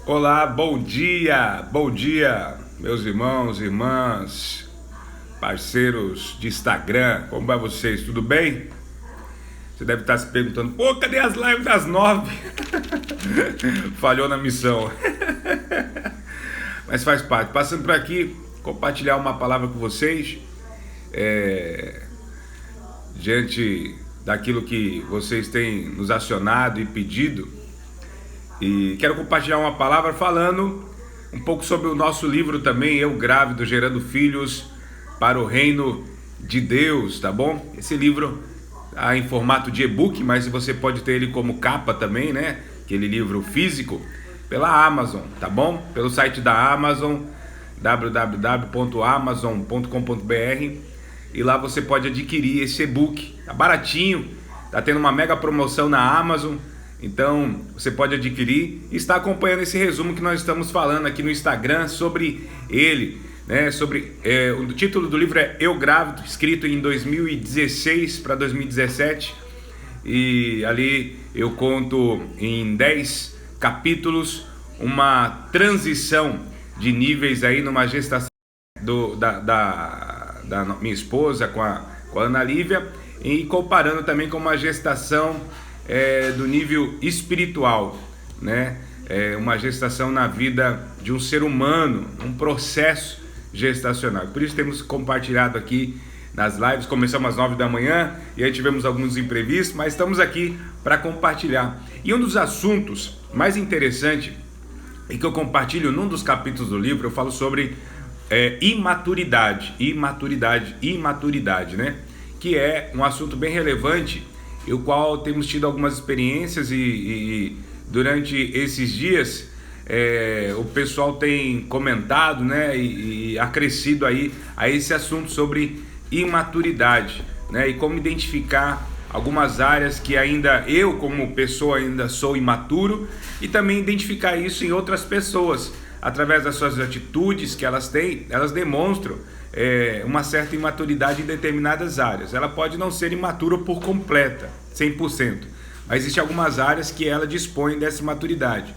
Olá, bom dia, meus irmãos, irmãs, parceiros de Instagram, como vai vocês? Tudo bem? Você deve estar se perguntando, pô, cadê as lives das 9? Falhou na missão. Mas faz parte. Passando por aqui, compartilhar uma palavra com vocês, diante daquilo que vocês têm nos acionado e pedido. E quero compartilhar uma palavra falando um pouco sobre o nosso livro também, Eu Grávido, Gerando Filhos para o Reino de Deus, tá bom? Esse livro está em formato de e-book, mas você pode ter ele como capa também, né? Aquele livro físico, pela Amazon, tá bom? Pelo site da Amazon, www.amazon.com.br, e lá você pode adquirir esse e-book. Tá baratinho, tá tendo uma mega promoção na Amazon. Então você pode adquirir e está acompanhando esse resumo que nós estamos falando aqui no Instagram sobre ele, né? O título do livro é Eu Grávido, escrito em 2016 para 2017, e ali eu conto em 10 capítulos uma transição de níveis aí numa gestação da minha esposa com a Ana Lívia, e comparando também com uma gestação do nível espiritual, né? Uma gestação na vida de um ser humano, um processo gestacional. Por isso temos compartilhado aqui nas lives. Começamos às 9 da manhã e aí tivemos alguns imprevistos, mas estamos aqui para compartilhar. E um dos assuntos mais interessantes e que eu compartilho num dos capítulos do livro, eu falo sobre imaturidade, né? Que é um assunto bem relevante, o qual temos tido algumas experiências e durante esses dias o pessoal tem comentado, né, e acrescido aí a esse assunto sobre imaturidade, né, e como identificar algumas áreas que ainda eu como pessoa ainda sou imaturo, e também identificar isso em outras pessoas através das suas atitudes que elas têm. Elas demonstram uma certa imaturidade em determinadas áreas. Ela pode não ser imatura por completa, 100%, mas existem algumas áreas que ela dispõe dessa maturidade.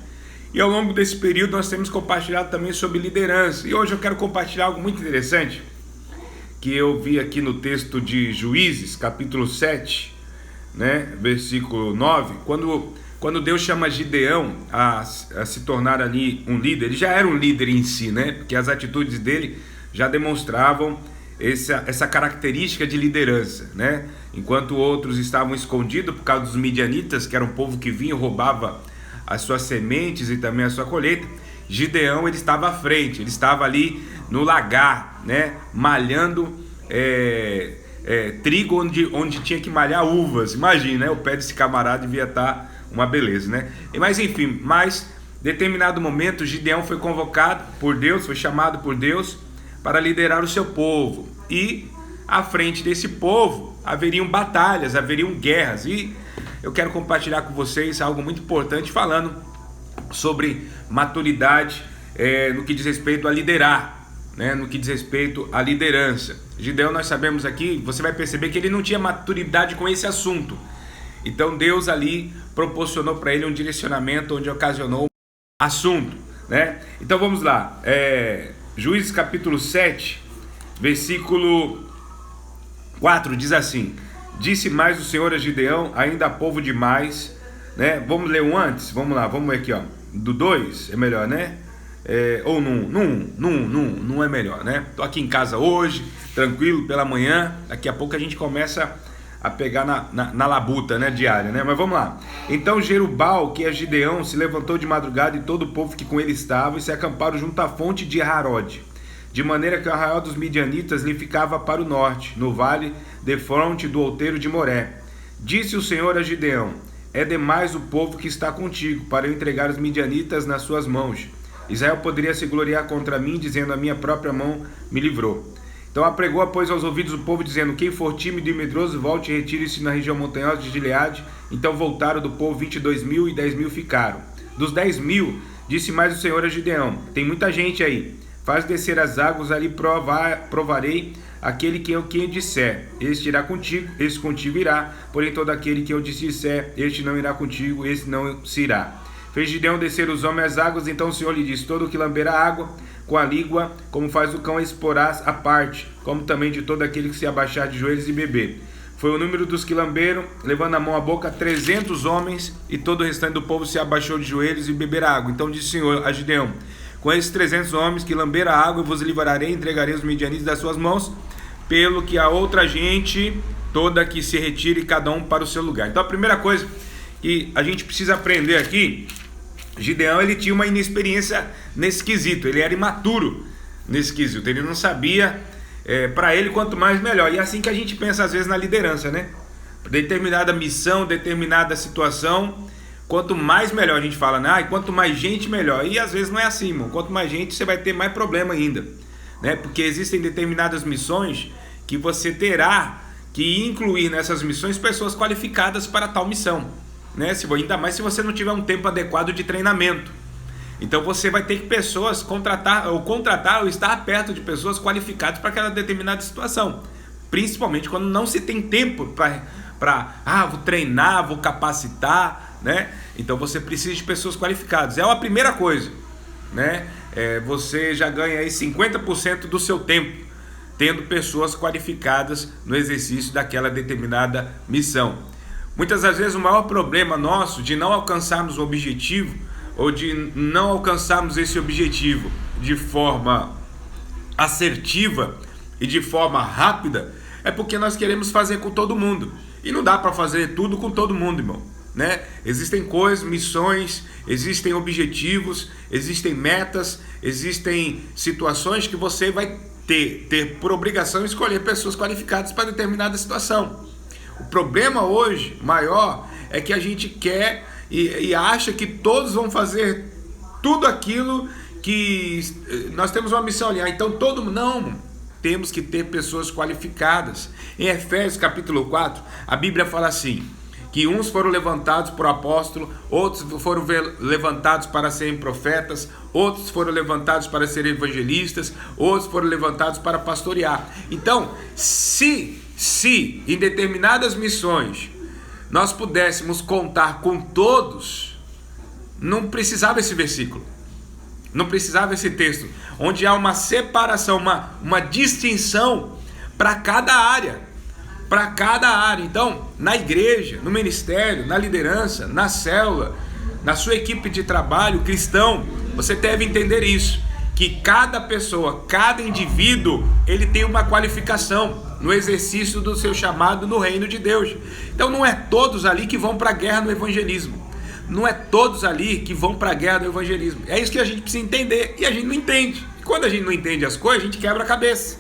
E ao longo desse período nós temos compartilhado também sobre liderança. E hoje eu quero compartilhar algo muito interessante que eu vi aqui no texto de Juízes, capítulo 7, né, versículo 9, quando Deus chama Gideão a se tornar ali um líder. Ele já era um líder em si, né? Porque as atitudes dele já demonstravam essa característica de liderança, né? Enquanto outros estavam escondidos por causa dos midianitas, que era um povo que vinha e roubava as suas sementes e também a sua colheita, Gideão, ele estava à frente, ele estava ali no lagar, né? Malhando trigo onde tinha que malhar uvas. Imagina, né? O pé desse camarada devia estar uma beleza, né? Mas enfim, determinado momento Gideão foi convocado por Deus, foi chamado por Deus para liderar o seu povo, e à frente desse povo haveriam batalhas, haveriam guerras. E eu quero compartilhar com vocês algo muito importante, falando sobre maturidade no que diz respeito a liderar, né? No que diz respeito à liderança. Gideão, nós sabemos aqui, você vai perceber que ele não tinha maturidade com esse assunto. Então Deus ali proporcionou para ele um direcionamento onde ocasionou um assunto, né? Então vamos lá, Juízes capítulo 7, versículo 4, diz assim: Disse mais o Senhor a Gideão, ainda há povo demais, né? Vamos ler um antes? Vamos lá, vamos ler aqui, ó. Do 2 é melhor, né? Ou não é melhor, né? Tô aqui em casa hoje, tranquilo, pela manhã. Daqui a pouco a gente começa a pegar na labuta, né, diária, né? Mas vamos lá. Então Jerubal, que é Gideão, se levantou de madrugada, e todo o povo que com ele estava, e se acamparam junto à fonte de Harod, de maneira que o arraial dos midianitas lhe ficava para o norte, no vale defronte do outeiro de Moré. Disse o Senhor a Gideão: É demais o povo que está contigo, para eu entregar os midianitas nas suas mãos. Israel poderia se gloriar contra mim, dizendo: A minha própria mão me livrou. Então apregou, pois, aos ouvidos do povo, dizendo: Quem for tímido e medroso, volte e retire-se na região montanhosa de Gileade. Então voltaram do povo 22.000, e 10.000 ficaram. Dos 10.000, disse mais o Senhor a Gideão: Tem muita gente aí. Faz descer as águas, ali provarei aquele que eu disser. Este irá contigo, este contigo irá. Porém todo aquele que eu disser, este não irá contigo, este não se irá. Fez Gideão descer os homens às águas, então o Senhor lhe disse: todo o que lamber a água com a língua, como faz o cão, exporás a parte, como também de todo aquele que se abaixar de joelhos e beber. Foi o número dos que lamberam, levando a mão à boca, 300 homens, e todo o restante do povo se abaixou de joelhos e beberam água. Então disse o Senhor a Gideão: com esses 300 homens que lamberam a água, eu vos livrarei e entregarei os midianitas das suas mãos, pelo que a outra gente toda que se retire, cada um para o seu lugar. Então a primeira coisa que a gente precisa aprender aqui, Gideão, ele tinha uma inexperiência nesse quesito, ele era imaturo nesse quesito, ele não sabia, para ele quanto mais melhor. E é assim que a gente pensa às vezes na liderança, né? Determinada missão, determinada situação, quanto mais melhor. A gente fala, né? Quanto mais gente melhor, e às vezes não é assim, irmão. Quanto mais gente você vai ter mais problema ainda, né? Porque existem determinadas missões que você terá que incluir nessas missões pessoas qualificadas para tal missão, né? Ainda mais se você não tiver um tempo adequado de treinamento. Então você vai ter que contratar ou estar perto de pessoas qualificadas para aquela determinada situação, principalmente quando não se tem tempo vou treinar, vou capacitar, né? Então você precisa de pessoas qualificadas. É a primeira coisa, né? Você já ganha aí 50% do seu tempo tendo pessoas qualificadas no exercício daquela determinada missão. Muitas das vezes o maior problema nosso de não alcançarmos o objetivo, ou de não alcançarmos esse objetivo de forma assertiva e de forma rápida, é porque nós queremos fazer com todo mundo. E não dá para fazer tudo com todo mundo, irmão, né? Existem coisas, missões, existem objetivos, existem metas, existem situações que você vai ter por obrigação escolher pessoas qualificadas para determinada situação. O problema hoje maior é que a gente quer e acha que todos vão fazer tudo aquilo que nós temos uma missão ali. Então todo mundo, não, temos que ter pessoas qualificadas. Em Efésios capítulo 4, a Bíblia fala assim, que uns foram levantados por apóstolo, outros foram levantados para serem profetas, outros foram levantados para serem evangelistas, outros foram levantados para pastorear. Então, se em determinadas missões nós pudéssemos contar com todos, não precisava esse versículo, não precisava esse texto, onde há uma separação, uma distinção para cada área. Então, na igreja, no ministério, na liderança, na célula, na sua equipe de trabalho cristão, você deve entender isso, que cada pessoa, cada indivíduo, ele tem uma qualificação no exercício do seu chamado no reino de Deus. Então não é todos ali que vão para a guerra no evangelismo, não é todos ali que vão para a guerra no evangelismo. É isso que a gente precisa entender, e a gente não entende. E quando a gente não entende as coisas, a gente quebra a cabeça.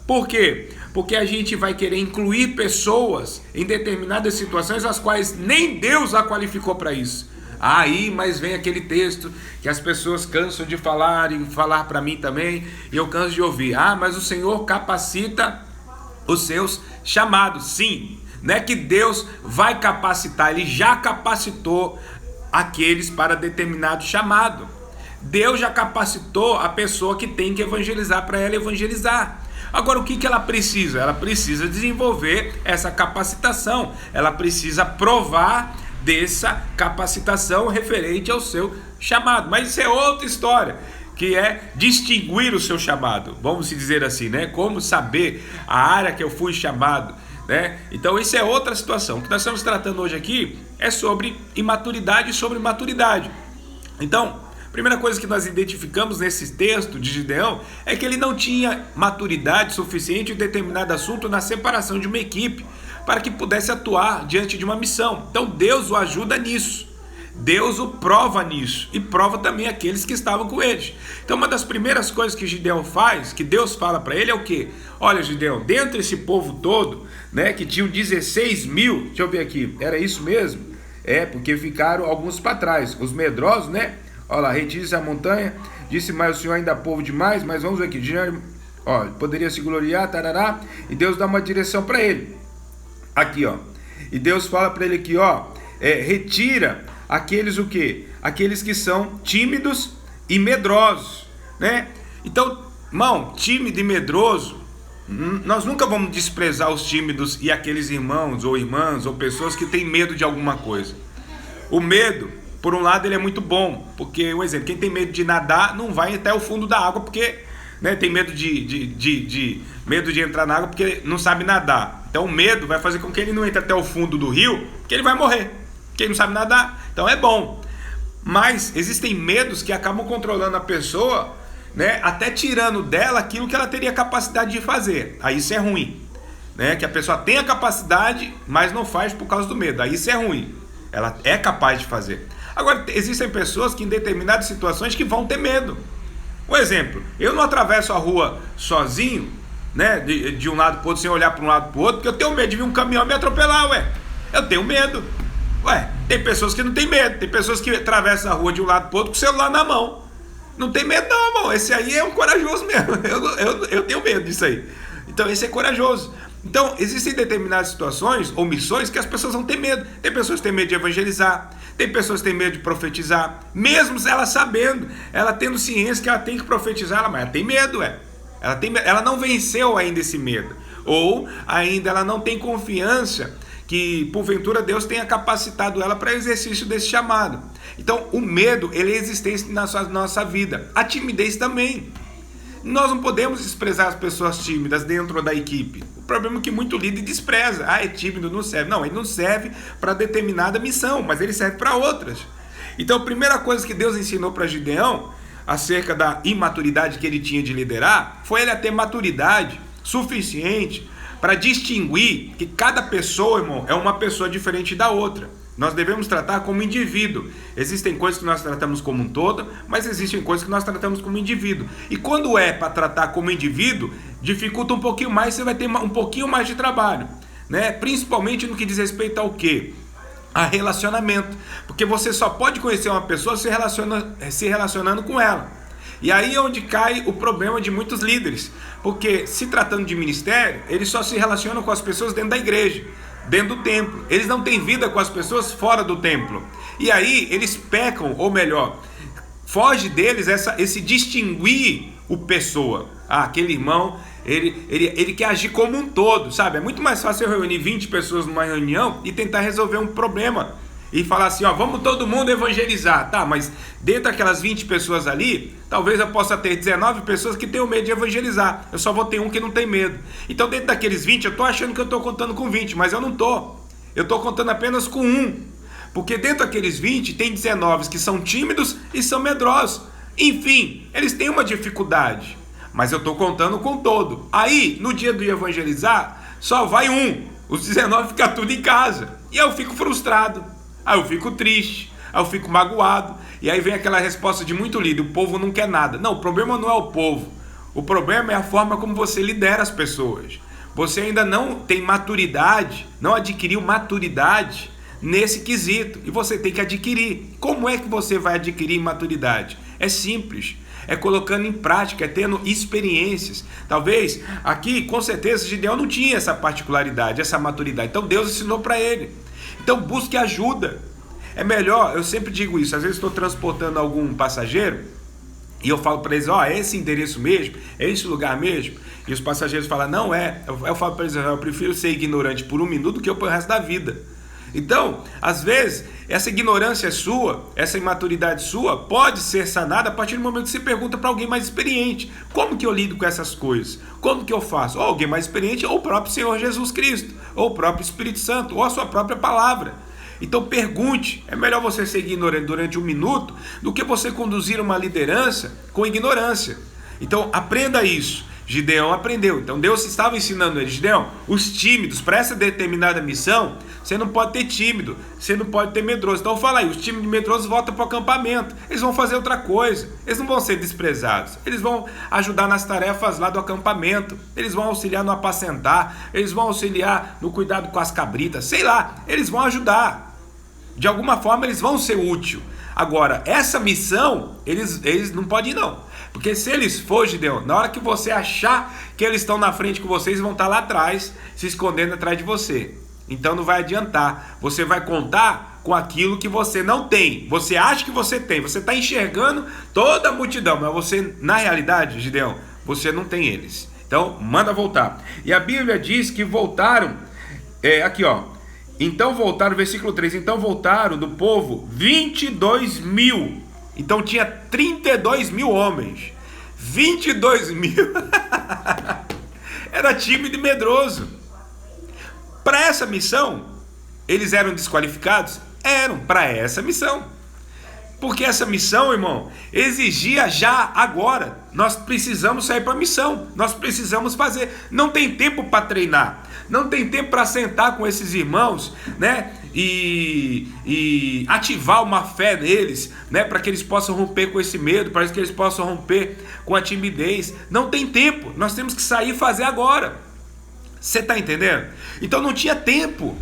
Por quê? Porque a gente vai querer incluir pessoas em determinadas situações as quais nem Deus a qualificou para isso. Aí, mas vem aquele texto que as pessoas cansam de falar e falar para mim também, e eu canso de ouvir. Mas o Senhor capacita os seus chamados. Sim, não é que Deus vai capacitar, Ele já capacitou aqueles para determinado chamado. Deus já capacitou a pessoa que tem que evangelizar para ela evangelizar. Agora, o que ela precisa? Ela precisa desenvolver essa capacitação, ela precisa provar dessa capacitação referente ao seu chamado. Mas isso é outra história, que é distinguir o seu chamado, vamos dizer assim, né? Como saber a área que eu fui chamado, né? Então isso é outra situação. O que nós estamos tratando hoje aqui é sobre imaturidade e sobre maturidade. Então, a primeira coisa que nós identificamos nesse texto de Gideão é que ele não tinha maturidade suficiente em determinado assunto na separação de uma equipe para que pudesse atuar diante de uma missão. Então Deus o ajuda nisso, Deus o prova nisso, e prova também aqueles que estavam com ele. Então uma das primeiras coisas que Gideão faz, que Deus fala para ele, é o quê? Olha, Gideão, dentro desse povo todo, né, que tinham 16 mil, deixa eu ver aqui, era isso mesmo? Porque ficaram alguns para trás, os medrosos, né? Olha lá, retire-se a montanha, disse mais o Senhor ainda povo demais, mas vamos ver aqui, ó, poderia se gloriar, tarará, e Deus dá uma direção para ele, aqui ó, e Deus fala para ele aqui ó, retira aqueles o quê? Aqueles que são tímidos e medrosos, né? Então, irmão, tímido e medroso, nós nunca vamos desprezar os tímidos e aqueles irmãos ou irmãs ou pessoas que têm medo de alguma coisa. O medo por um lado ele é muito bom, porque, um exemplo, quem tem medo de nadar não vai até o fundo da água, porque, né, tem medo medo de entrar na água porque não sabe nadar. Então o medo vai fazer com que ele não entre até o fundo do rio, porque ele vai morrer, porque ele não sabe nadar. Então é bom. Mas existem medos que acabam controlando a pessoa, né, até tirando dela aquilo que ela teria capacidade de fazer. Aí isso é ruim, né? Que a pessoa tem a capacidade, mas não faz por causa do medo. Aí isso é ruim. Ela é capaz de fazer. Agora, existem pessoas que em determinadas situações que vão ter medo. Um exemplo, eu não atravesso a rua sozinho, né, de um lado para o outro, sem olhar para um lado para o outro, porque eu tenho medo de vir um caminhão me atropelar, ué. Eu tenho medo. Ué, tem pessoas que não tem medo. Tem pessoas que atravessam a rua de um lado para o outro com o celular na mão. Não tem medo não, irmão. Esse aí é um corajoso mesmo. Eu tenho medo disso aí. Então esse é corajoso. Então existem determinadas situações ou missões que as pessoas vão ter medo. Tem pessoas que têm medo de evangelizar. Tem pessoas que têm medo de profetizar. Mesmo ela sabendo, ela tendo ciência que ela tem que profetizar, mas ela tem medo, ela não venceu ainda esse medo. Ou ainda ela não tem confiança que porventura Deus tenha capacitado ela para exercício desse chamado. Então o medo, ele é existente na nossa vida. A timidez também. Nós não podemos desprezar as pessoas tímidas dentro da equipe. O problema é que muito líder despreza. É tímido, não serve. Não, ele não serve para determinada missão, mas ele serve para outras. Então a primeira coisa que Deus ensinou para Gideão, acerca da imaturidade que ele tinha de liderar, foi ele a ter maturidade suficiente para distinguir que cada pessoa, irmão, é uma pessoa diferente da outra. Nós devemos tratar como indivíduo. Existem coisas que nós tratamos como um todo, mas existem coisas que nós tratamos como indivíduo. E quando é para tratar como indivíduo, dificulta um pouquinho mais, você vai ter um pouquinho mais de trabalho, né? Principalmente no que diz respeito ao quê? A relacionamento. Porque você só pode conhecer uma pessoa se relacionando com ela. E aí é onde cai o problema de muitos líderes. Porque se tratando de ministério, eles só se relacionam com as pessoas dentro da igreja, dentro do templo. Eles não têm vida com as pessoas fora do templo. E aí eles pecam, ou melhor, foge deles esse distinguir o pessoa. Aquele irmão, ele quer agir como um todo, sabe? É muito mais fácil eu reunir 20 pessoas numa reunião e tentar resolver um problema. E falar assim, vamos todo mundo evangelizar. Tá, mas dentro daquelas 20 pessoas ali, talvez eu possa ter 19 pessoas que tenham medo de evangelizar. Eu só vou ter um que não tem medo. Então dentro daqueles 20, eu tô achando que eu tô contando com 20, mas eu não tô. Eu tô contando apenas com um. Porque dentro daqueles 20, tem 19 que são tímidos e são medrosos. Enfim, eles têm uma dificuldade. Mas eu tô contando com todo. Aí, no dia do evangelizar, só vai um. Os 19 ficam tudo em casa. E eu fico frustrado. Aí eu fico triste, aí eu fico magoado, e aí vem aquela resposta de muito líder, o povo não quer nada. Não, o problema não é o povo, o problema é a forma como você lidera as pessoas. Você ainda não tem maturidade, não adquiriu maturidade nesse quesito, e você tem que adquirir. Como é que você vai adquirir maturidade? É simples, é colocando em prática, é tendo experiências. Talvez aqui, com certeza, Gideão não tinha essa particularidade, essa maturidade, então Deus ensinou para ele. Então busque ajuda. É melhor, eu sempre digo isso, às vezes estou transportando algum passageiro e eu falo para eles, é esse endereço mesmo? É esse lugar mesmo? E os passageiros falam, não é. Eu falo para eles, eu prefiro ser ignorante por um minuto do que eu pelo resto da vida. Então, às vezes, essa ignorância sua, essa imaturidade sua, pode ser sanada a partir do momento que você pergunta para alguém mais experiente. Como que eu lido com essas coisas? Como que eu faço? Ou alguém mais experiente, ou o próprio Senhor Jesus Cristo, ou o próprio Espírito Santo, ou a sua própria palavra. Então pergunte, é melhor você ser ignorante durante um minuto do que você conduzir uma liderança com ignorância. Então aprenda isso. Gideão aprendeu. Então Deus estava ensinando ele, Gideão, os tímidos, para essa determinada missão, você não pode ter tímido, você não pode ter medroso. Então fala aí, os tímidos e medrosos voltam para o acampamento, eles vão fazer outra coisa, eles não vão ser desprezados, eles vão ajudar nas tarefas lá do acampamento, eles vão auxiliar no apacentar, eles vão auxiliar no cuidado com as cabritas, sei lá, eles vão ajudar, de alguma forma eles vão ser úteis. Agora, essa missão, eles não podem ir não. Porque se eles forem, Gideão, na hora que você achar que eles estão na frente com vocês, vão estar lá atrás, se escondendo atrás de você. Então não vai adiantar. Você vai contar com aquilo que você não tem. Você acha que você tem. Você está enxergando toda a multidão. Mas você, na realidade, Gideão, você não tem eles. Então, manda voltar. E a Bíblia diz que voltaram, Então voltaram, versículo 3, então voltaram do povo 22 mil. Então tinha 32 mil homens. 22 mil. Era tímido e medroso. Para essa missão, eles eram desqualificados? Eram, para essa missão. Porque essa missão, irmão, exigia já agora. Nós precisamos sair para a missão. Nós precisamos fazer. Não tem tempo para treinar. Não tem tempo para sentar com esses irmãos, né? E ativar uma fé neles, né? Para que eles possam romper com esse medo, para que eles possam romper com a timidez. Não tem tempo. Nós temos que sair e fazer agora. Você está entendendo? Então não tinha tempo.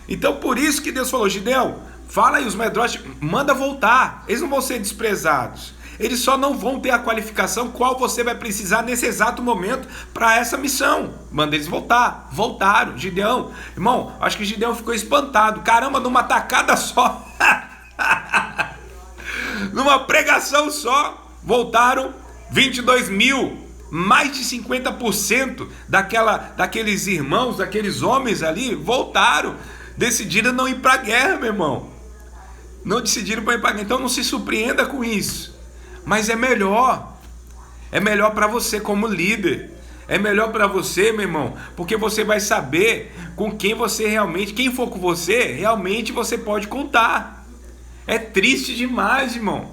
Então por isso que Deus falou: Gideão, fala aí os medrosos, manda voltar. Eles não vão ser desprezados. Eles só não vão ter a qualificação qual você vai precisar nesse exato momento para essa missão. Manda eles voltar. Voltaram. Gideão, irmão, acho que Gideão ficou espantado. Caramba, numa tacada só. Numa pregação só, voltaram 22 mil. Mais de 50% daqueles irmãos, daqueles homens ali, voltaram. Decidiram não ir para a guerra, meu irmão. Não decidiram para ir para a guerra. Então não se surpreenda com isso. Mas é melhor. É melhor para você como líder. É melhor para você, meu irmão. Porque você vai saber com quem você realmente... Quem for com você, realmente você pode contar. É triste demais, irmão.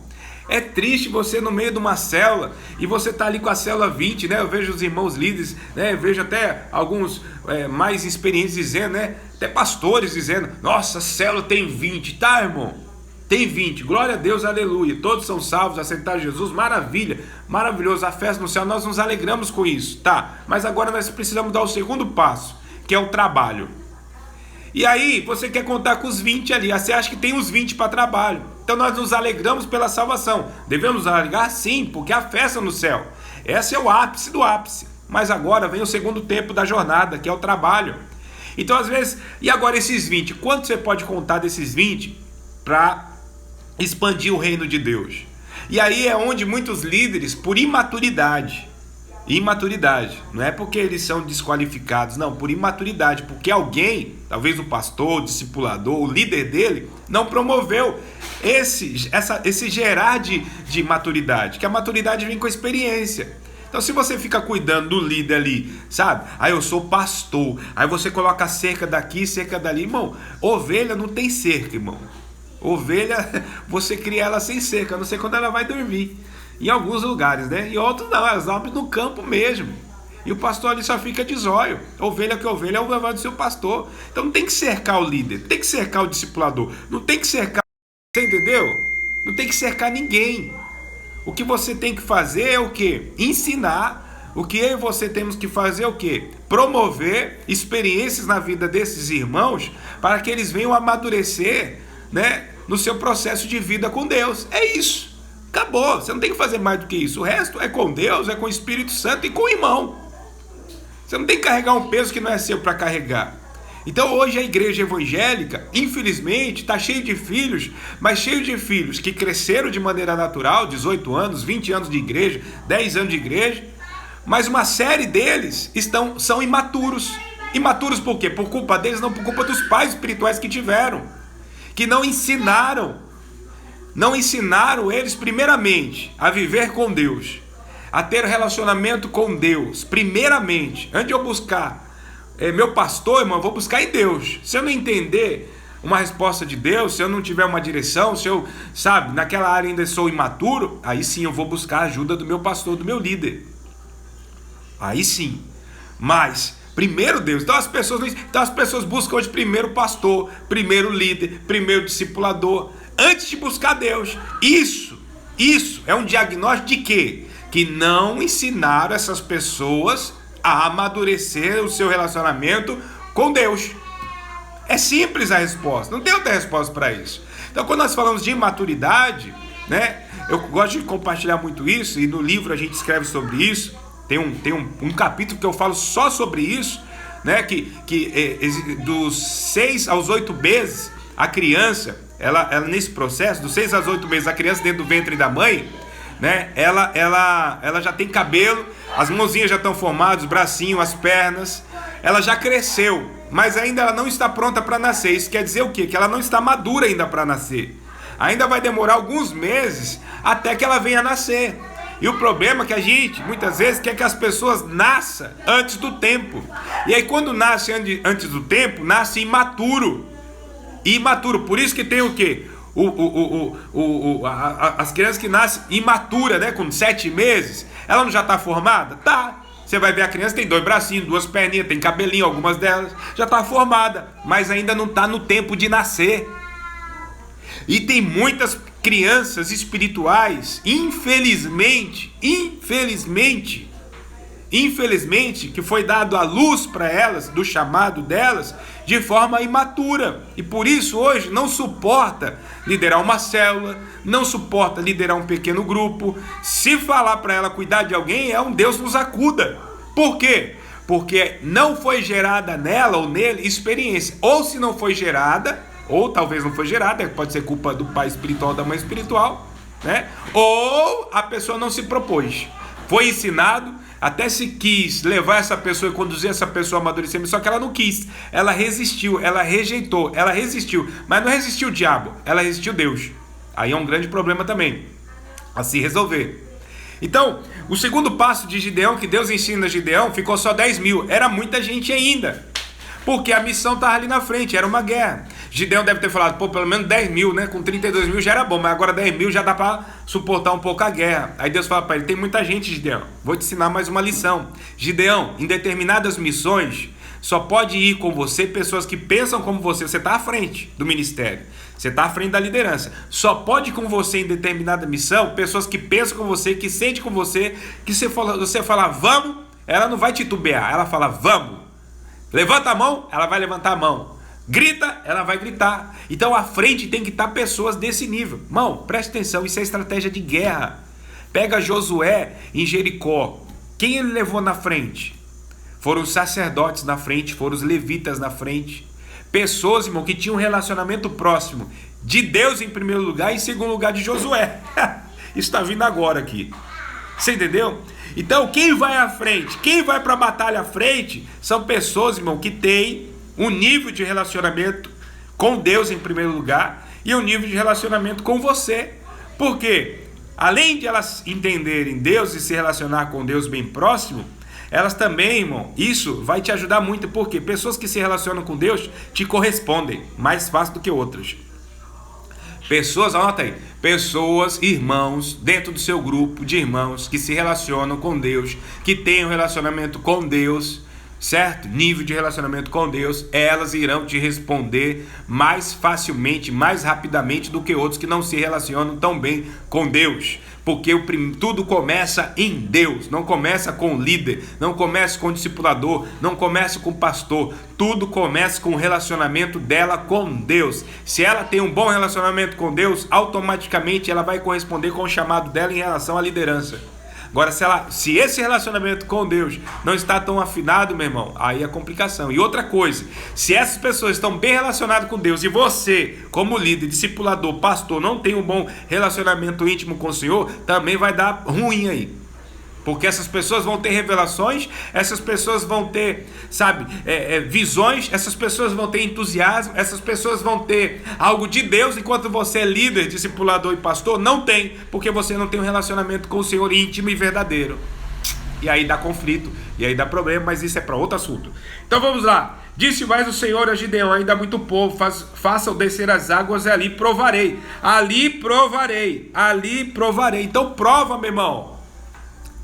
É triste você no meio de uma célula e você tá ali com a célula 20, né? Eu vejo os irmãos líderes, né? Eu vejo até alguns mais experientes dizendo, né? Até pastores dizendo: nossa, a célula tem 20, tá, irmão? Tem 20, glória a Deus, aleluia. Todos são salvos, aceitaram Jesus, maravilha, maravilhoso. A festa no céu, nós nos alegramos com isso, tá? Mas agora nós precisamos dar o segundo passo, que é o trabalho. E aí, você quer contar com os 20 ali, você acha que tem os 20 para trabalho. Então nós nos alegramos pela salvação. Devemos nos alegrar? Sim, porque a festa no céu. Esse é o ápice do ápice. Mas agora vem o segundo tempo da jornada, que é o trabalho. Então às vezes, e agora esses 20? Quanto você pode contar desses 20 para expandir o reino de Deus? E aí é onde muitos líderes, por imaturidade, não é porque eles são desqualificados, não, por imaturidade, porque alguém, talvez o pastor, o discipulador, o líder dele, não promoveu esse gerar de maturidade, que a maturidade vem com a experiência. Então se você fica cuidando do líder ali, sabe? Aí eu sou pastor, aí você coloca cerca daqui, cerca dali, irmão, ovelha não tem cerca, irmão. Ovelha, você cria ela sem cerca, a não ser quando ela vai dormir. Em alguns lugares, né? E outros não, elas dormem no campo mesmo. E o pastor ali só fica de zóio. Ovelha que ovelha é o levado do seu pastor. Então não tem que cercar o líder, não tem que cercar o discipulador, não tem que cercar... Você entendeu? Não tem que cercar ninguém. O que você tem que fazer é o quê? Ensinar. O que eu e você temos que fazer é o quê? Promover experiências na vida desses irmãos para que eles venham amadurecer, né, no seu processo de vida com Deus. É isso. Acabou. Você não tem que fazer mais do que isso. O resto é com Deus, é com o Espírito Santo e com o irmão. Você não tem que carregar um peso que não é seu para carregar. Então hoje a igreja evangélica, infelizmente, está cheia de filhos, mas cheio de filhos que cresceram de maneira natural, 18 anos, 20 anos de igreja, 10 anos de igreja, mas uma série deles são imaturos. Imaturos por quê? Por culpa deles, não por culpa dos pais espirituais que tiveram, que não ensinaram eles primeiramente a viver com Deus, a ter relacionamento com Deus, primeiramente. Antes de eu buscar meu pastor, irmão, eu vou buscar em Deus. Se eu não entender uma resposta de Deus, se eu não tiver uma direção, se eu, sabe, naquela área ainda sou imaturo, aí sim eu vou buscar a ajuda do meu pastor, do meu líder. Aí sim. Mas primeiro Deus. Então as pessoas buscam hoje primeiro o pastor, primeiro o líder, primeiro o discipulador, antes de buscar Deus. Isso é um diagnóstico de quê? Que não ensinaram essas pessoas a amadurecer o seu relacionamento com Deus. É simples a resposta, não tem outra resposta para isso. Então quando nós falamos de imaturidade, né, eu gosto de compartilhar muito isso, e no livro a gente escreve sobre isso. Tem um capítulo que eu falo só sobre isso, né, que dos 6 aos 8 meses, a criança, ela nesse processo, dos 6 aos 8 meses, a criança dentro do ventre da mãe, né, ela já tem cabelo, as mãozinhas já estão formadas, os bracinhos, as pernas, ela já cresceu. mas ainda ela não está pronta para nascer. Isso quer dizer o quê? Que ela não está madura ainda para nascer. Ainda vai demorar alguns meses até que ela venha nascer. E o problema é que a gente, muitas vezes, quer que as pessoas nasçam antes do tempo. E aí quando nasce antes do tempo, nasce imaturo. Imaturo. Por isso que tem o quê? As crianças que nascem imatura, né? Com 7 meses, ela não já está formada? Tá. Você vai ver a criança tem 2 bracinhos, 2 perninhas, tem cabelinho, algumas delas já está formada, mas ainda não está no tempo de nascer. E tem muitas crianças espirituais, infelizmente, que foi dado a luz para elas, do chamado delas, de forma imatura. E por isso hoje não suporta liderar uma célula, não suporta liderar um pequeno grupo. Se falar para ela cuidar de alguém, é um Deus nos acuda. Por quê? Porque não foi gerada nela ou nele experiência. Ou se não foi gerada, ou talvez não foi gerada, pode ser culpa do pai espiritual, da mãe espiritual, né? Ou a pessoa não se propôs. Foi ensinado, até se quis levar essa pessoa e conduzir essa pessoa a amadurecer, só que ela não quis. Ela resistiu, ela rejeitou, ela resistiu. Mas não resistiu o diabo, ela resistiu Deus. Aí é um grande problema também a se resolver. Então, o segundo passo de Gideão, que Deus ensina a Gideão, ficou só 10 mil. Era muita gente ainda, porque a missão estava ali na frente, era uma guerra. Gideão deve ter falado, pelo menos 10 mil, né? Com 32 mil já era bom, mas agora 10 mil já dá para suportar um pouco a guerra. Aí Deus fala para ele, tem muita gente, Gideão, vou te ensinar mais uma lição. Gideão, em determinadas missões, só pode ir com você pessoas que pensam como você está à frente do ministério, você está à frente da liderança. Só pode ir com você em determinada missão pessoas que pensam com você, que sentem com você, que você fala, vamos, ela não vai titubear, ela fala, vamos. Levanta a mão, ela vai levantar a mão. Grita, ela vai gritar. Então à frente tem que estar pessoas desse nível. Irmão, preste atenção, isso é estratégia de guerra. Pega Josué em Jericó. Quem ele levou na frente? Foram os sacerdotes na frente, foram os levitas na frente. Pessoas, irmão, que tinham um relacionamento próximo de Deus em primeiro lugar e em segundo lugar de Josué. Isso está vindo agora aqui. Você entendeu? Então quem vai à frente, quem vai para a batalha à frente, são pessoas, irmão, que têm um nível de relacionamento com Deus em primeiro lugar e um nível de relacionamento com você. Porque além de elas entenderem Deus e se relacionar com Deus bem próximo, elas também, irmão, isso vai te ajudar muito. Porque pessoas que se relacionam com Deus te correspondem mais fácil do que outras. Pessoas, anota aí, pessoas, irmãos, dentro do seu grupo de irmãos que se relacionam com Deus, que têm um relacionamento com Deus, certo? Nível de relacionamento com Deus, elas irão te responder mais facilmente, mais rapidamente do que outros que não se relacionam tão bem com Deus. Porque tudo começa em Deus, não começa com o líder, não começa com o discipulador, não começa com o pastor. Tudo começa com o relacionamento dela com Deus. Se ela tem um bom relacionamento com Deus, automaticamente ela vai corresponder com o chamado dela em relação à liderança. Agora, se esse relacionamento com Deus não está tão afinado, meu irmão, aí é complicação. E outra coisa, se essas pessoas estão bem relacionadas com Deus e você, como líder, discipulador, pastor, não tem um bom relacionamento íntimo com o Senhor, também vai dar ruim aí. Porque essas pessoas vão ter revelações, essas pessoas vão ter, visões, essas pessoas vão ter entusiasmo, essas pessoas vão ter algo de Deus, enquanto você é líder, discipulador e pastor, não tem, porque você não tem um relacionamento com o Senhor íntimo e verdadeiro. E aí dá conflito, e aí dá problema, mas isso é para outro assunto. Então vamos lá. Disse mais o Senhor a Gideão, ainda há muito povo, façam descer as águas e ali provarei. Ali provarei, ali provarei. Então prova, meu irmão.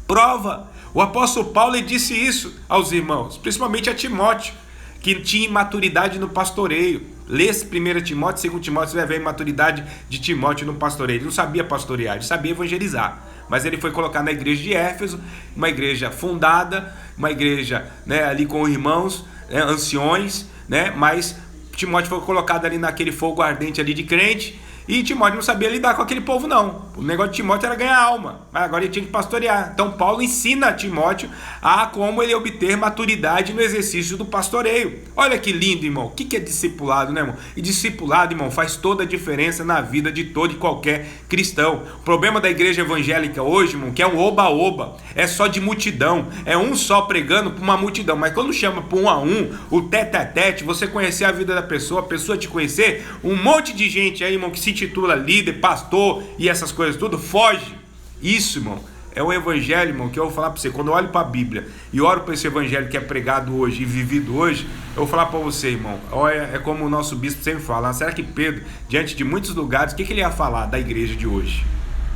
Prova. O apóstolo Paulo disse isso aos irmãos, principalmente a Timóteo, que tinha imaturidade no pastoreio. Lê esse 1 Timóteo, 2 Timóteo, você vai ver a imaturidade de Timóteo no pastoreio. Ele não sabia pastorear, ele sabia evangelizar. Mas ele foi colocado na igreja de Éfeso, uma igreja fundada, uma igreja, né, ali com irmãos, anciões, né, mas Timóteo foi colocado ali naquele fogo ardente ali de crente, E Timóteo não sabia lidar com aquele povo, não. O negócio de Timóteo era ganhar alma, mas agora ele tinha que pastorear. Então Paulo ensina a Timóteo a como ele obter maturidade no exercício do pastoreio. Olha que lindo, irmão. O que é discipulado, né, irmão? E discipulado, irmão, faz toda a diferença na vida de todo e qualquer cristão. O problema da igreja evangélica hoje, irmão, que é um oba-oba, é só de multidão, é um só pregando para uma multidão. Mas quando chama para um a um, o tete-a-tete, você conhecer a vida da pessoa, a pessoa te conhecer, um monte de gente aí, irmão, que se intitula líder, pastor e essas coisas tudo, foge. Isso, irmão, é o evangelho, irmão, que eu vou falar para você. Quando eu olho para a Bíblia e oro para esse evangelho que é pregado hoje e vivido hoje, eu vou falar para você, irmão, olha, é como o nosso bispo sempre fala, será que Pedro, diante de muitos lugares, o que ele ia falar da igreja de hoje?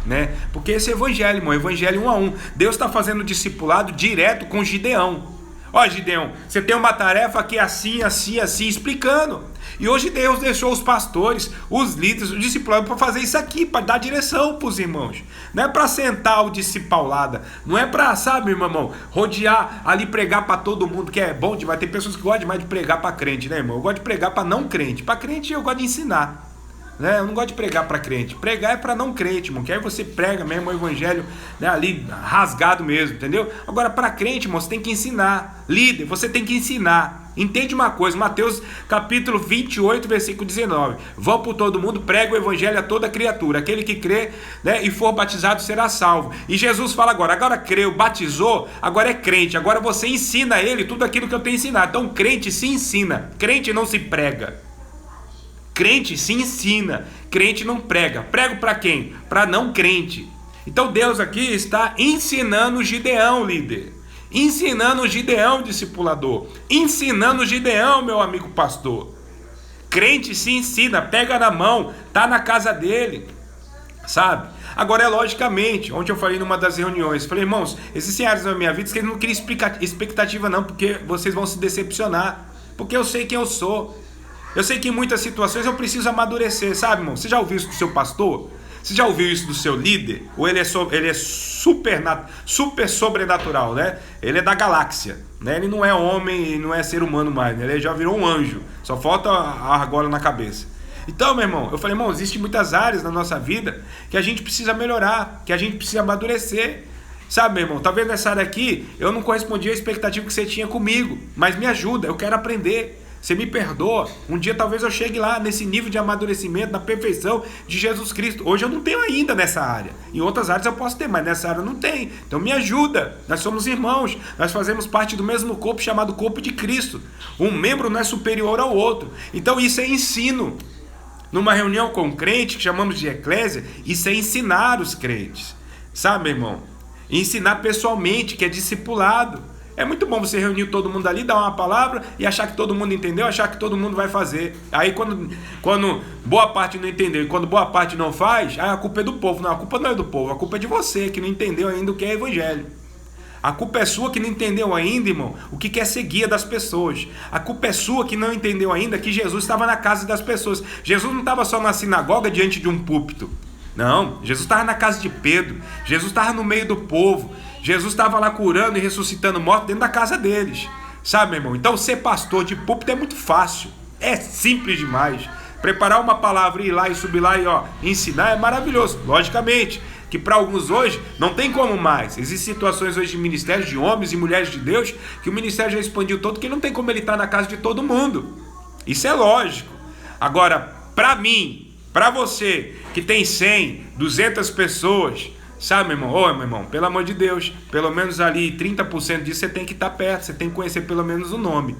Né? Porque esse evangelho, irmão, evangelho 1 a 1. Deus está fazendo discipulado direto com Gideão. Ó, Gideão, você tem uma tarefa aqui assim, assim, assim, explicando. E hoje Deus deixou os pastores, os líderes, os discipulados para fazer isso aqui, para dar direção para os irmãos. Não é para sentar o discipulada, não é para, sabe, meu irmão, rodear ali, pregar para todo mundo, que é bom demais. Tem pessoas que gostam demais de pregar para crente, né, irmão? Eu gosto de pregar para não crente. Para crente eu gosto de ensinar. Eu não gosto de pregar para crente. Pregar é para não crente, irmão. Que aí você prega mesmo o evangelho, né, ali rasgado mesmo, entendeu? Agora para crente, irmão, você tem que ensinar. Líder, você tem que ensinar. Entende uma coisa, Mateus capítulo 28, versículo 19. Vão por todo mundo, prega o evangelho a toda criatura. Aquele que crê, né, e for batizado será salvo. E Jesus fala agora creu, batizou, agora é crente. Agora você ensina a ele tudo aquilo que eu tenho ensinado. Então crente se ensina, crente não se prega. Crente se ensina, crente não prega. Prego para quem? Para não crente. Então Deus aqui está ensinando Gideão, líder. Ensinando Gideão, discipulador. Ensinando Gideão, meu amigo pastor. Crente se ensina, pega na mão, tá na casa dele, sabe? Agora é logicamente, ontem eu falei numa das reuniões, falei, irmãos, existem áreas na minha vida que eu não crio expectativa não, porque vocês vão se decepcionar. Porque eu sei quem eu sou. Eu sei que em muitas situações eu preciso amadurecer, sabe, irmão? Você já ouviu isso do seu pastor? Você já ouviu isso do seu líder? Ou ele é super sobrenatural, né? Ele é da galáxia, né? Ele não é homem, ele não é ser humano mais, né? Ele já virou um anjo. Só falta a argola na cabeça. Então, meu irmão, eu falei, irmão, existem muitas áreas na nossa vida que a gente precisa melhorar, que a gente precisa amadurecer. Sabe, meu irmão, talvez nessa área aqui eu não correspondi à expectativa que você tinha comigo, mas me ajuda, eu quero aprender. Você me perdoa. Um dia talvez eu chegue lá nesse nível de amadurecimento, na perfeição de Jesus Cristo. Hoje eu não tenho ainda nessa área. Em outras áreas eu posso ter, mas nessa área eu não tenho. Então me ajuda. Nós somos irmãos. Nós fazemos parte do mesmo corpo chamado corpo de Cristo. Um membro não é superior ao outro. Então isso é ensino. Numa reunião com crente, que chamamos de eclésia, isso é ensinar os crentes. Sabe, meu irmão? Ensinar pessoalmente, que é discipulado. É muito bom você reunir todo mundo ali, dar uma palavra e achar que todo mundo entendeu, achar que todo mundo vai fazer. Aí quando boa parte não entendeu e quando boa parte não faz, aí a culpa é do povo. Não, a culpa não é do povo, a culpa é de você que não entendeu ainda o que é evangelho. A culpa é sua que não entendeu ainda, irmão, o que é ser guia das pessoas. A culpa é sua que não entendeu ainda que Jesus estava na casa das pessoas. Jesus não estava só na sinagoga diante de um púlpito. Não, Jesus estava na casa de Pedro. Jesus estava no meio do povo. Jesus estava lá curando e ressuscitando mortos dentro da casa deles. Sabe, meu irmão? Então ser pastor de púlpito é muito fácil. É simples demais. Preparar uma palavra, ir lá e subir lá e ensinar é maravilhoso. Logicamente que para alguns hoje não tem como mais. Existem situações hoje de ministérios de homens e mulheres de Deus que o ministério já expandiu todo, que não tem como ele estar na casa de todo mundo. Isso é lógico. Agora, para mim, para você que tem 100, 200 pessoas... Sabe, meu irmão? Ô, meu irmão, pelo amor de Deus, pelo menos ali 30% disso você tem que estar perto, você tem que conhecer pelo menos o nome.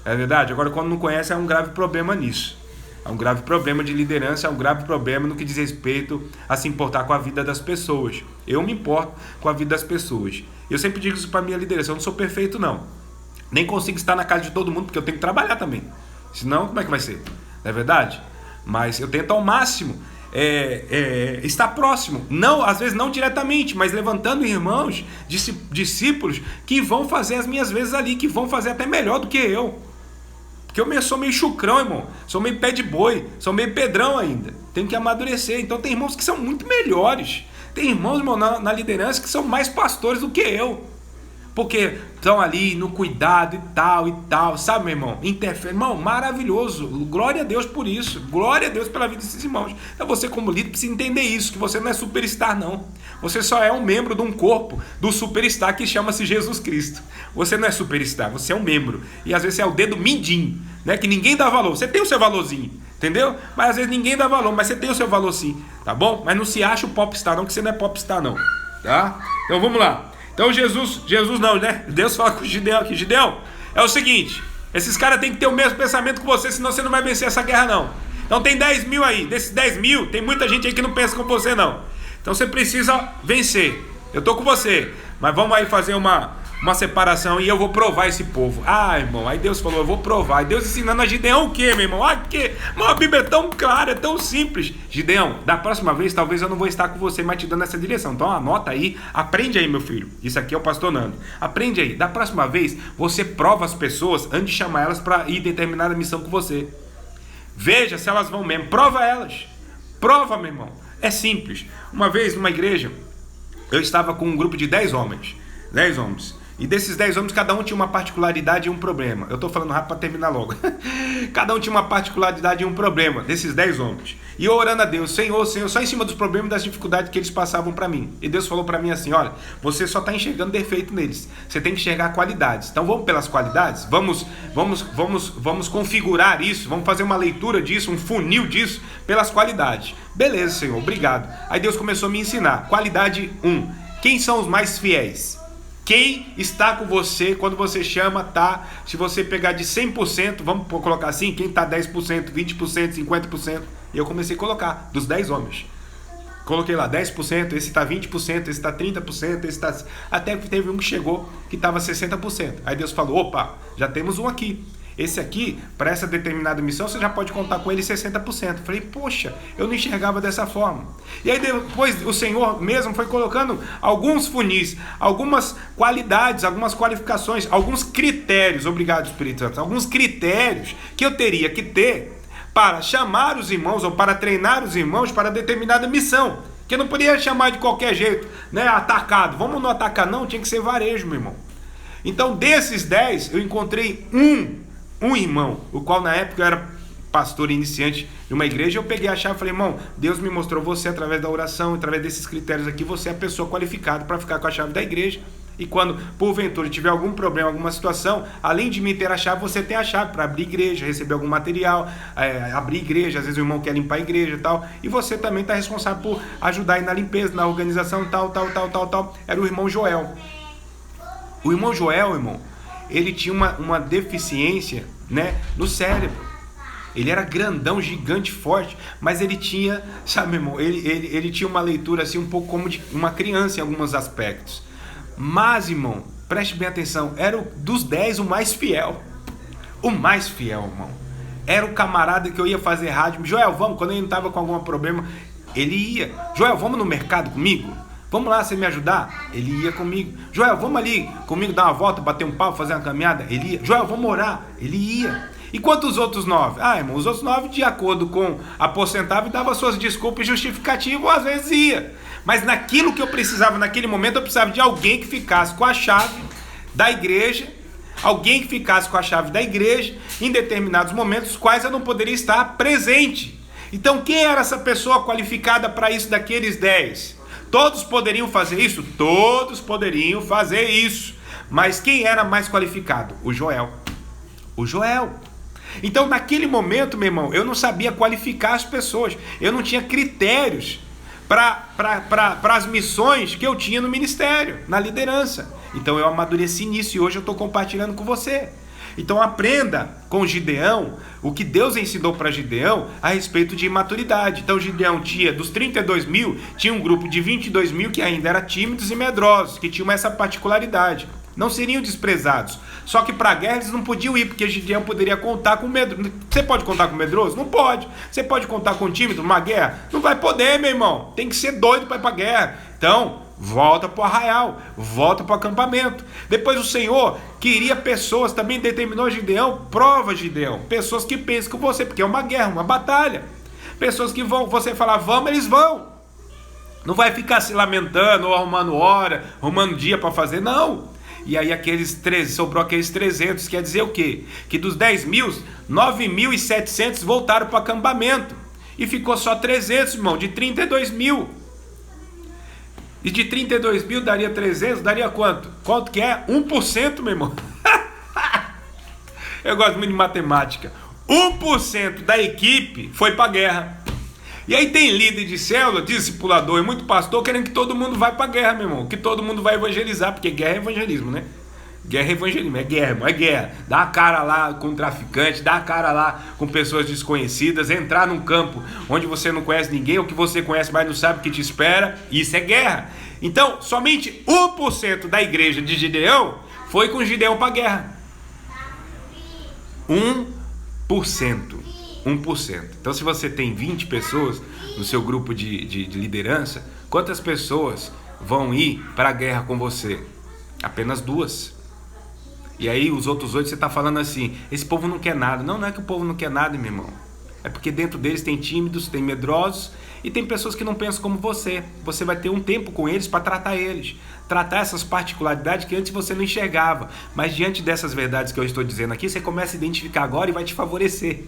É verdade? Agora, quando não conhece, há um grave problema nisso. Há um grave problema de liderança, há um grave problema no que diz respeito a se importar com a vida das pessoas. Eu me importo com a vida das pessoas. Eu sempre digo isso para minha liderança, eu não sou perfeito, não. Nem consigo estar na casa de todo mundo, porque eu tenho que trabalhar também. Senão, como é que vai ser? Não é verdade? Mas eu tento ao máximo... está próximo, não, às vezes não diretamente, mas levantando irmãos, discípulos que vão fazer as minhas vezes ali, que vão fazer até melhor do que eu, porque eu sou meio chucrão, irmão, sou meio pé de boi, sou meio pedrão ainda, tenho que amadurecer. Então tem irmãos que são muito melhores, tem irmãos, irmão, na liderança que são mais pastores do que eu, porque estão ali no cuidado e tal, sabe, meu irmão? Interfere, irmão, maravilhoso, glória a Deus por isso, glória a Deus pela vida desses irmãos. Então você como líder precisa entender isso, que você não é superstar não, você só é um membro de um corpo do superstar que chama-se Jesus Cristo. Você não é superstar, você é um membro, e às vezes você é o dedo mindinho, né, que ninguém dá valor, você tem o seu valorzinho, entendeu? Mas às vezes ninguém dá valor, mas você tem o seu valor sim, tá bom? Mas não se acha o popstar não, que você não é popstar não, tá? Então vamos lá. Então Jesus não, né? Deus fala com o Gideão aqui, Gideão, é o seguinte, esses caras têm que ter o mesmo pensamento que você, senão você não vai vencer essa guerra não. Então tem 10 mil aí, desses 10 mil, tem muita gente aí que não pensa como você não. Então você precisa vencer, eu tô com você, mas vamos aí fazer uma separação e eu vou provar esse povo. Ah, irmão, aí Deus falou, eu vou provar. E Deus ensinando a Gideão o quê, meu irmão? Ah, porque a Bíblia é tão clara, é tão simples. Gideão, da próxima vez, talvez eu não vou estar com você, mas te dando essa direção. Então anota aí, aprende aí, meu filho. Isso aqui é o pastor Nando. Aprende aí. Da próxima vez, você prova as pessoas antes de chamar elas para ir determinada missão com você. Veja se elas vão mesmo. Prova elas. Prova, meu irmão. É simples. Uma vez, numa igreja, eu estava com um grupo de 10 homens. 10 homens. E desses 10 homens, cada um tinha uma particularidade e um problema. Eu estou falando rápido para terminar logo. Cada um tinha uma particularidade e um problema, desses 10 homens. E eu orando a Deus, Senhor, só em cima dos problemas e das dificuldades que eles passavam para mim. E Deus falou para mim assim, olha, você só está enxergando defeito neles. Você tem que enxergar qualidades. Então vamos pelas qualidades? Vamos configurar isso, vamos fazer uma leitura disso, um funil disso, pelas qualidades. Beleza, Senhor, obrigado. Aí Deus começou a me ensinar. Qualidade 1. Quem são os mais fiéis? Quem está com você quando você chama, tá? Se você pegar de 100%, vamos colocar assim, quem está 10%, 20%, 50%, e eu comecei a colocar, dos 10 homens. Coloquei lá 10%, esse está 20%, esse está 30%, esse está... Até que teve um que chegou que estava 60%. Aí Deus falou, opa, já temos um aqui. Esse aqui, para essa determinada missão, você já pode contar com ele 60%. Falei, poxa, eu não enxergava dessa forma. E aí depois o Senhor mesmo foi colocando alguns funis, algumas qualidades, algumas qualificações, alguns critérios, obrigado Espírito Santo, alguns critérios que eu teria que ter para chamar os irmãos ou para treinar os irmãos para determinada missão. Que eu não podia chamar de qualquer jeito, né? Atacado, vamos não atacar não, tinha que ser varejo, meu irmão. Então desses 10, eu encontrei um irmão, o qual na época eu era pastor iniciante de uma igreja. Eu peguei a chave e falei, irmão, Deus me mostrou você através da oração, através desses critérios aqui, você é a pessoa qualificada para ficar com a chave da igreja. E quando porventura tiver algum problema, alguma situação, além de me ter a chave, você tem a chave para abrir igreja, receber algum material, abrir igreja, às vezes o irmão quer limpar a igreja e tal, e você também está responsável por ajudar aí na limpeza, na organização, tal. Era o irmão Joel. O irmão Joel, irmão, ele tinha uma deficiência, né, no cérebro. Ele era grandão, gigante, forte, mas ele tinha, sabe, irmão, ele tinha uma leitura assim um pouco como de uma criança em alguns aspectos. Mas, irmão, preste bem atenção, era dos 10 o mais fiel. O mais fiel, irmão. Era o camarada que eu ia fazer rádio. Joel, vamos, quando ele não estava com algum problema, ele ia. Joel, vamos no mercado comigo? Vamos lá, você me ajudar? Ele ia comigo. Joel, vamos ali comigo dar uma volta, bater um papo, fazer uma caminhada? Ele ia. Joel, vamos orar? Ele ia. E quanto os outros 9? Ah, irmão, os outros 9, de acordo com a porcentagem, dava suas desculpas e justificativas, ou às vezes ia. Mas naquilo que eu precisava, naquele momento, eu precisava de alguém que ficasse com a chave da igreja, alguém que ficasse com a chave da igreja em determinados momentos, quais eu não poderia estar presente. Então, quem era essa pessoa qualificada para isso daqueles 10? Todos poderiam fazer isso? Todos poderiam fazer isso. Mas quem era mais qualificado? O Joel. O Joel. Então, naquele momento, meu irmão, eu não sabia qualificar as pessoas. Eu não tinha critérios para as missões que eu tinha no ministério, na liderança. Então, eu amadureci nisso e hoje eu estou compartilhando com você. Então aprenda com Gideão o que Deus ensinou para Gideão a respeito de imaturidade. Então Gideão tinha, dos 32 mil, tinha um grupo de 22 mil que ainda eram tímidos e medrosos, que tinham essa particularidade. Não seriam desprezados. Só que para a guerra eles não podiam ir, porque Gideão poderia contar com medroso. Você pode contar com medroso? Não pode. Você pode contar com tímido numa guerra? Não vai poder, meu irmão. Tem que ser doido para ir para a guerra. Então, volta para o arraial, volta para o acampamento. Depois o Senhor queria pessoas, também determinou Gideão, prova Gideão, pessoas que pensam com você, porque é uma guerra, uma batalha. Pessoas que vão, você falar vamos, eles vão. Não vai ficar se lamentando, ou arrumando hora, arrumando dia para fazer, não. E aí sobrou aqueles 300, quer dizer o quê? Que dos 10 mil, 9.700 voltaram para o acampamento. E ficou só 300, irmão, de 32 mil. E de 32 mil daria 300, daria quanto? Quanto que é? 1%, meu irmão. Eu gosto muito de matemática. 1% da equipe foi para a guerra. E aí tem líder de célula, discipulador e muito pastor querendo que todo mundo vá para a guerra, meu irmão. Que todo mundo vai evangelizar, porque guerra é evangelismo, né? Guerra é evangelismo, é guerra, irmão, é guerra. Dá a cara lá com traficante, dá a cara lá com pessoas desconhecidas, entrar num campo onde você não conhece ninguém, ou que você conhece, mas não sabe o que te espera, isso é guerra. Então, somente 1% da igreja de Gideão foi com Gideão para a guerra. 1%. 1%. Então, se você tem 20 pessoas no seu grupo de liderança, quantas pessoas vão ir para a guerra com você? Apenas 2. E aí, os outros 8, você está falando assim, esse povo não quer nada. Não é que o povo não quer nada, meu irmão. É porque dentro deles tem tímidos, tem medrosos e tem pessoas que não pensam como você. Você vai ter um tempo com eles para tratar eles. Tratar essas particularidades que antes você não enxergava. Mas diante dessas verdades que eu estou dizendo aqui, você começa a identificar agora e vai te favorecer.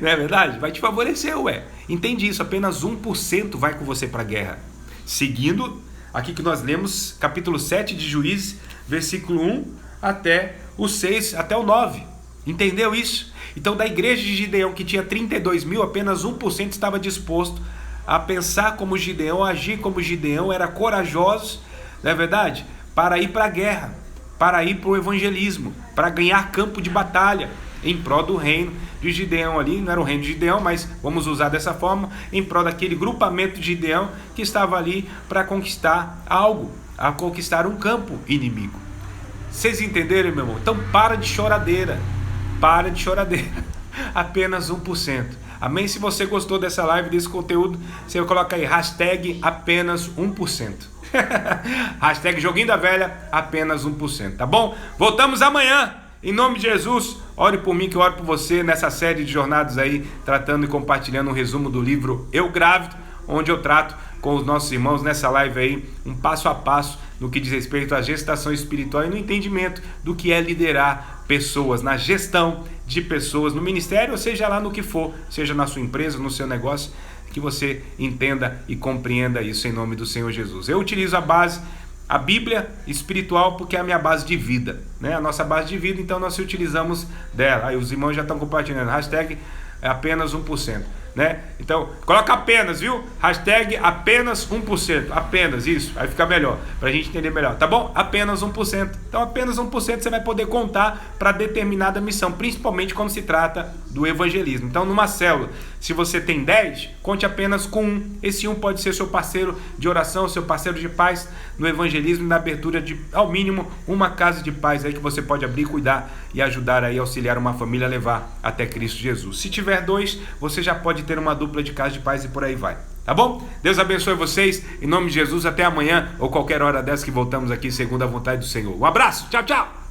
Não é verdade? Vai te favorecer, ué. Entende isso, apenas 1% vai com você para a guerra. Seguindo, aqui que nós lemos, capítulo 7 de Juízes, versículo 1 até o 6, até o 9. Entendeu isso? Então, da igreja de Gideão, que tinha 32 mil, apenas 1% estava disposto a pensar como Gideão, a agir como Gideão, era corajosos, não é verdade? Para ir para a guerra, para ir para o evangelismo, para ganhar campo de batalha, em prol do reino de Gideão ali, não era o reino de Gideão, mas vamos usar dessa forma, em prol daquele grupamento de Gideão que estava ali para conquistar algo, a conquistar um campo inimigo. Vocês entenderam, meu irmão? Então para de choradeira, apenas 1%. Amém? Se você gostou dessa live, desse conteúdo, você coloca aí, hashtag apenas 1%. Hashtag Joguinho da Velha, apenas 1%, tá bom? Voltamos amanhã. Em nome de Jesus, ore por mim que eu oro por você nessa série de jornadas aí, tratando e compartilhando um resumo do livro Eu Grávido, onde eu trato com os nossos irmãos nessa live aí, um passo a passo no que diz respeito à gestação espiritual e no entendimento do que é liderar pessoas, na gestão de pessoas no ministério, ou seja lá no que for, seja na sua empresa, no seu negócio, que você entenda e compreenda isso em nome do Senhor Jesus. Eu utilizo a Bíblia espiritual porque é a minha base de vida, né? A nossa base de vida, então nós utilizamos dela. Aí os irmãos já estão compartilhando, hashtag apenas 1%, né? Então, coloca apenas, viu? Hashtag apenas 1%, apenas, isso, aí fica melhor, pra gente entender melhor, tá bom? Apenas 1%, então apenas 1% você vai poder contar para determinada missão, principalmente quando se trata do evangelismo. Então, numa célula, se você tem 10, conte apenas com 1, esse 1 pode ser seu parceiro de oração, seu parceiro de paz no evangelismo e na abertura de, ao mínimo, uma casa de paz aí que você pode abrir, cuidar e ajudar aí, auxiliar uma família a levar até Cristo Jesus. Se tiver 2, você já pode ter uma dupla de casa de paz e por aí vai. Tá bom? Deus abençoe vocês. Em nome de Jesus, até amanhã ou qualquer hora dessa que voltamos aqui segundo a vontade do Senhor. Um abraço. Tchau, tchau.